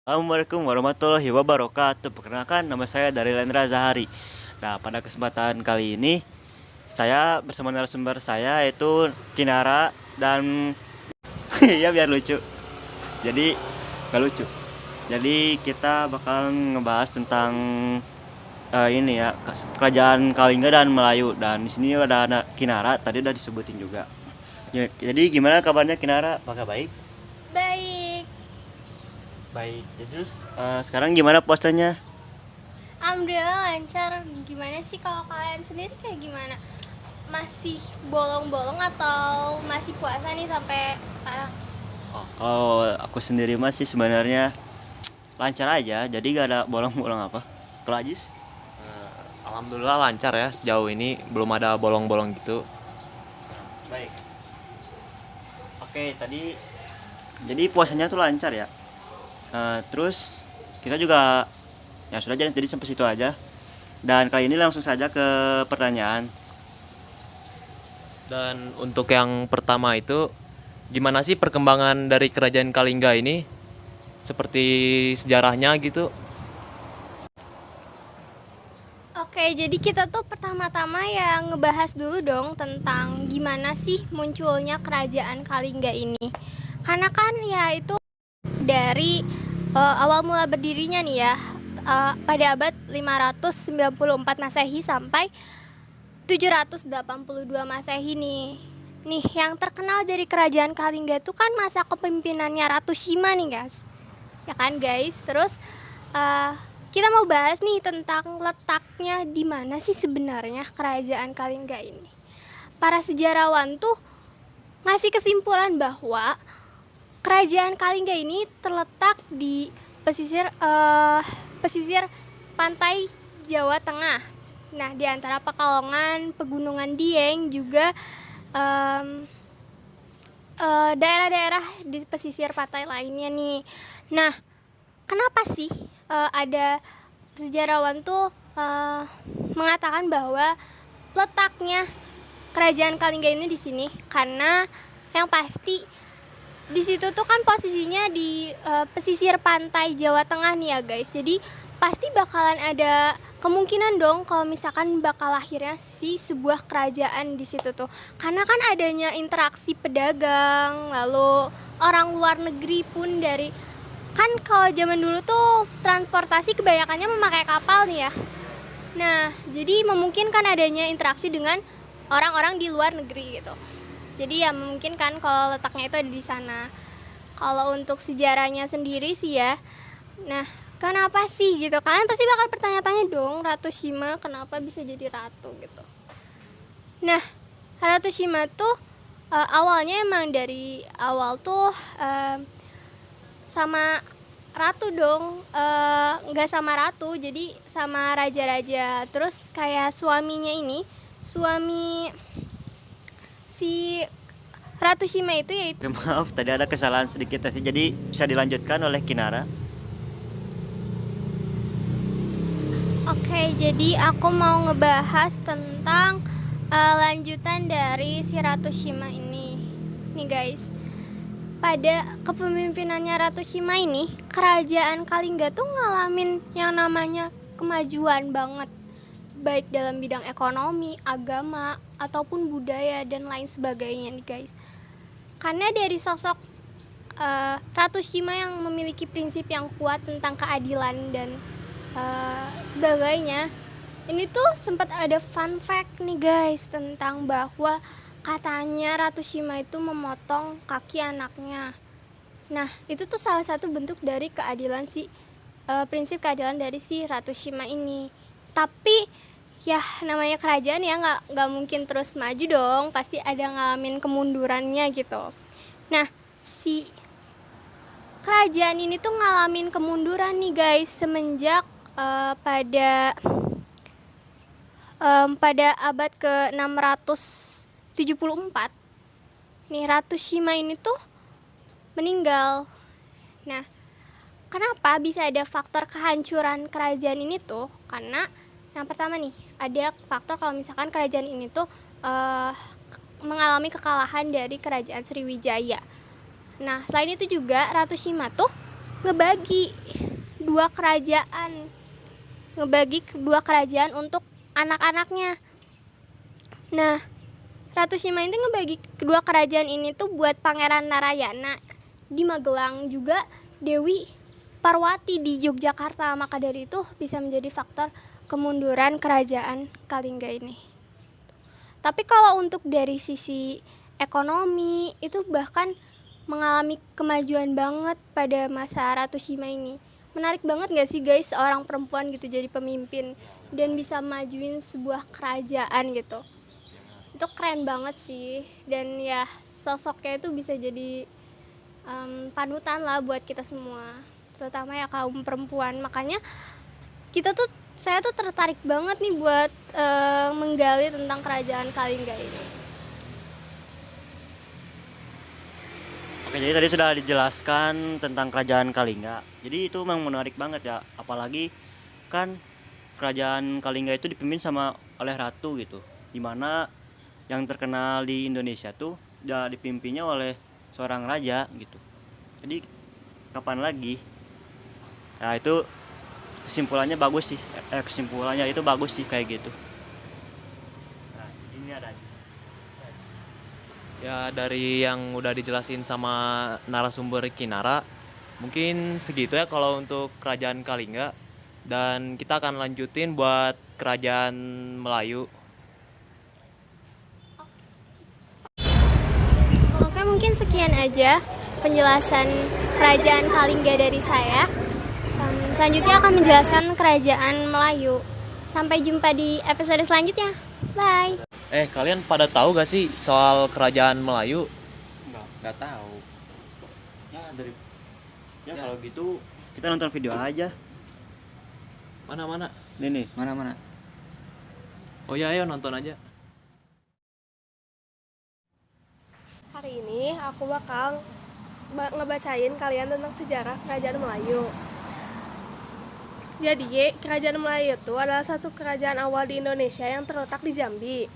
Assalamualaikum warahmatullahi wabarakatuh. Perkenalkan, nama saya Darilendra Zahari. Nah, pada kesempatan kali ini saya bersama narasumber saya yaitu Kinara dan ya biar lucu. Jadi gak lucu. Jadi kita bakal ngebahas tentang ini ya, kerajaan Kalingga dan Melayu. Dan di sini ada Kinara, tadi udah disebutin juga. Jadi gimana kabarnya Kinara? Apakah baik? Baik, Baik. Jadi terus sekarang gimana puasanya? alhamdulillah lancar. Gimana sih kalau kalian sendiri kayak gimana? Masih bolong-bolong atau masih puasa nih sampai sekarang? Oh, kalau aku sendiri masih sebenarnya lancar aja, jadi gak ada bolong-bolong apa. Kalau Ajis? Alhamdulillah lancar ya, sejauh ini belum ada bolong-bolong gitu. Baik. Oke, tadi jadi puasanya tuh lancar ya. Terus kita juga ya sudah, jadi sampai situ aja. Dan kali ini langsung saja ke pertanyaan. Dan untuk yang pertama itu, gimana sih perkembangan dari kerajaan Kalingga ini? Seperti sejarahnya gitu. Oke, jadi kita tuh pertama-tama ya ngebahas dulu dong tentang gimana sih munculnya kerajaan Kalingga ini. Karena kan ya itu dari awal mula berdirinya nih ya, pada abad 594 Masehi sampai 782 Masehi nih. Nih, yang terkenal dari kerajaan Kalingga itu kan masa kepemimpinannya Ratu Shima nih, guys. Ya kan, guys? Terus uh, kita mau bahas nih tentang letaknya di mana sih sebenarnya kerajaan Kalingga ini. Para sejarawan tuh ngasih kesimpulan bahwa kerajaan Kalingga ini terletak di pesisir pantai Jawa Tengah. Nah, di antara Pekalongan, Pegunungan Dieng juga daerah-daerah di pesisir pantai lainnya nih. Nah, kenapa sih ada sejarawan tuh mengatakan bahwa letaknya kerajaan Kalingga ini di sini? Karena yang pasti di situ tuh kan posisinya di pesisir pantai Jawa Tengah nih ya guys. Jadi pasti bakalan ada kemungkinan dong kalau misalkan bakal lahirnya si sebuah kerajaan di situ tuh. Karena kan adanya interaksi pedagang, lalu orang luar negeri pun dari, kan kalau zaman dulu tuh transportasi kebanyakannya memakai kapal nih ya. Nah, jadi memungkinkan adanya interaksi dengan orang-orang di luar negeri gitu. Jadi ya memungkinkan kalau letaknya itu ada di sana. Kalau untuk sejarahnya sendiri sih ya, nah kenapa sih gitu? Kalian pasti bakal bertanya-tanya dong, Ratu Shima kenapa bisa jadi ratu gitu. Nah, Ratu Shima tuh awalnya emang dari awal tuh sama ratu dong, nggak sama ratu, jadi sama raja-raja. Terus kayak suaminya ini, suami si Ratu Shima itu yaitu, Maaf, tadi ada kesalahan sedikit tadi. Jadi bisa dilanjutkan oleh Kinara. oke, jadi aku mau ngebahas tentang lanjutan dari si Ratu Shima ini. Nih guys, pada kepemimpinannya Ratu Shima ini, kerajaan Kalingga tuh ngalamin yang namanya kemajuan banget, baik dalam bidang ekonomi, agama, ataupun budaya dan lain sebagainya nih guys. Karena dari sosok Ratu Shima yang memiliki prinsip yang kuat tentang keadilan dan sebagainya. Ini tuh sempat ada fun fact nih guys tentang bahwa katanya Ratu Shima itu memotong kaki anaknya. Nah, itu tuh salah satu bentuk dari keadilan prinsip keadilan dari si Ratu Shima ini. Tapi ya namanya kerajaan ya nggak mungkin terus maju dong, pasti ada ngalamin kemundurannya gitu. Nah, si kerajaan ini tuh ngalamin kemunduran nih guys semenjak pada abad ke-674 nih Ratu Shima ini tuh meninggal. Nah, kenapa bisa ada faktor kehancuran kerajaan ini tuh? Karena yang pertama nih, ada faktor kalau misalkan kerajaan ini tuh mengalami kekalahan dari kerajaan Sriwijaya. Nah, selain itu juga Ratu Shima tuh ngebagi dua kerajaan, kedua kerajaan untuk anak-anaknya. Nah, Ratu Shima itu ngebagi kedua kerajaan ini tuh buat Pangeran Narayana di Magelang, juga Dewi Parwati di Yogyakarta. Maka dari itu bisa menjadi faktor kemunduran kerajaan Kalingga ini. Tapi kalau untuk dari sisi ekonomi itu bahkan mengalami kemajuan banget pada masa Ratu Shima ini. Menarik banget gak sih guys, seorang perempuan gitu jadi pemimpin dan bisa majuin sebuah kerajaan gitu. Itu keren banget sih, dan ya sosoknya itu bisa jadi panutan lah buat kita semua, terutama ya kaum perempuan. Makanya saya tuh tertarik banget nih buat menggali tentang kerajaan Kalingga ini. Oke, jadi tadi sudah dijelaskan tentang kerajaan Kalingga. Jadi itu memang menarik banget ya, apalagi kan kerajaan Kalingga itu dipimpin sama oleh ratu gitu. Dimana yang terkenal di Indonesia tuh udah dipimpinnya oleh seorang raja gitu. Jadi kapan lagi? Nah, itu kesimpulannya bagus sih. Kesimpulannya itu bagus sih kayak gitu. Nah, ini ada Ya dari yang udah dijelasin sama narasumber Kinara, mungkin segitu ya kalau untuk kerajaan Kalingga. Dan kita akan lanjutin buat kerajaan Melayu. Oke, mungkin sekian aja penjelasan kerajaan Kalingga dari saya. Selanjutnya akan menjelaskan kerajaan Melayu. Sampai jumpa di episode selanjutnya. Bye. Kalian pada tahu gak sih soal kerajaan Melayu? Nggak tahu. ya dari kalau gitu kita nonton video aja. Mana? Ini Mana? Oh ya, ayo nonton aja. Hari ini aku bakal ngebacain kalian tentang sejarah kerajaan Melayu. Jadi, kerajaan Melayu itu adalah satu kerajaan awal di Indonesia yang terletak di Jambi.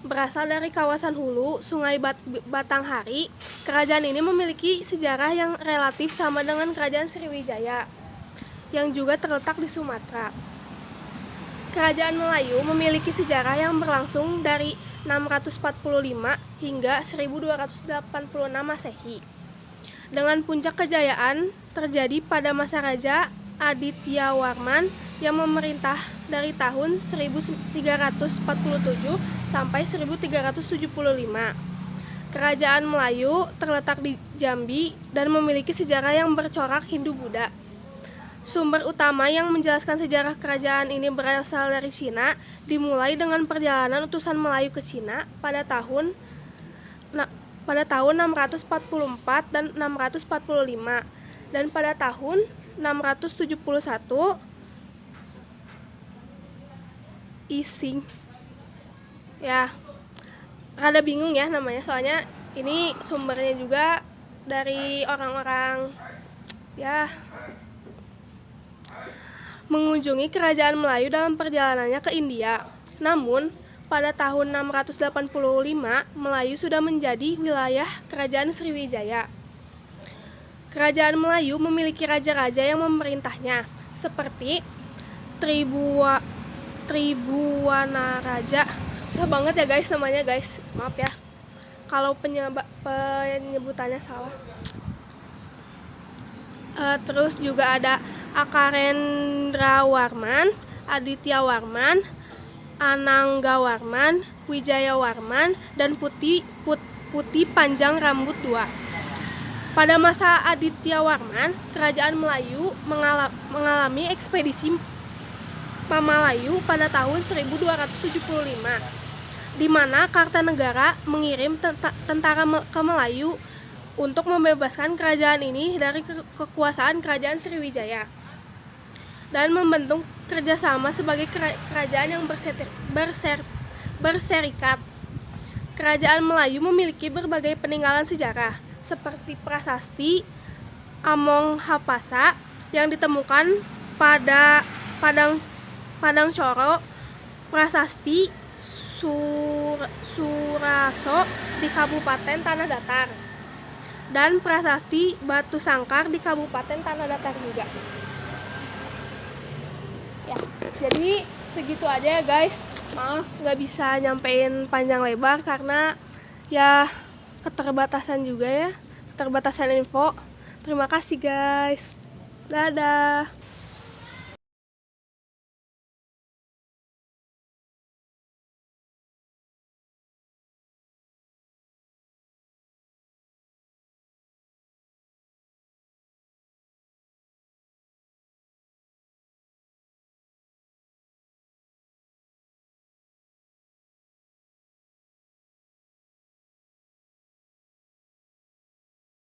Berasal dari kawasan hulu Sungai Batanghari, kerajaan ini memiliki sejarah yang relatif sama dengan kerajaan Sriwijaya, yang juga terletak di Sumatera. Kerajaan Melayu memiliki sejarah yang berlangsung dari 645 hingga 1286 Masehi. Dengan puncak kejayaan terjadi pada masa Raja Adityawarman yang memerintah dari tahun 1347 sampai 1375. Kerajaan Melayu terletak di Jambi dan memiliki sejarah yang bercorak Hindu-Buddha. Sumber utama yang menjelaskan sejarah kerajaan ini berasal dari Cina, dimulai dengan perjalanan utusan Melayu ke Cina pada tahun 644 dan 645, dan pada tahun 671 Ising. Ya, rada bingung ya namanya, soalnya ini sumbernya juga dari orang-orang ya mengunjungi kerajaan Melayu dalam perjalanannya ke India. Namun, pada tahun 685, Melayu sudah menjadi wilayah kerajaan Sriwijaya. Kerajaan Melayu memiliki raja-raja yang memerintahnya, seperti Tribuana-raja. Susah banget ya guys namanya guys, maaf ya kalau penyebutannya salah. Terus juga ada Akarendrawarman, Adityawarman, Ananggawarman, Wijayawarman, dan Putih Panjang Rambut II. Pada masa Adityawarman, kerajaan Melayu mengalami ekspedisi Pamalayu pada tahun 1275, di mana Kartanegara mengirim tentara ke Melayu untuk membebaskan kerajaan ini dari kekuasaan kerajaan Sriwijaya dan membentuk kerjasama sebagai kerajaan yang berserikat. Kerajaan Melayu memiliki berbagai peninggalan sejarah, seperti prasasti Among Hapasa yang ditemukan pada Padang Coro, prasasti Suraso di Kabupaten Tanah Datar, dan prasasti Batu Sangkar di Kabupaten Tanah Datar juga. Ya, jadi segitu aja ya guys. Maaf nggak bisa nyampein panjang lebar karena ya keterbatasan juga ya, keterbatasan info. Terima kasih guys. Dadah.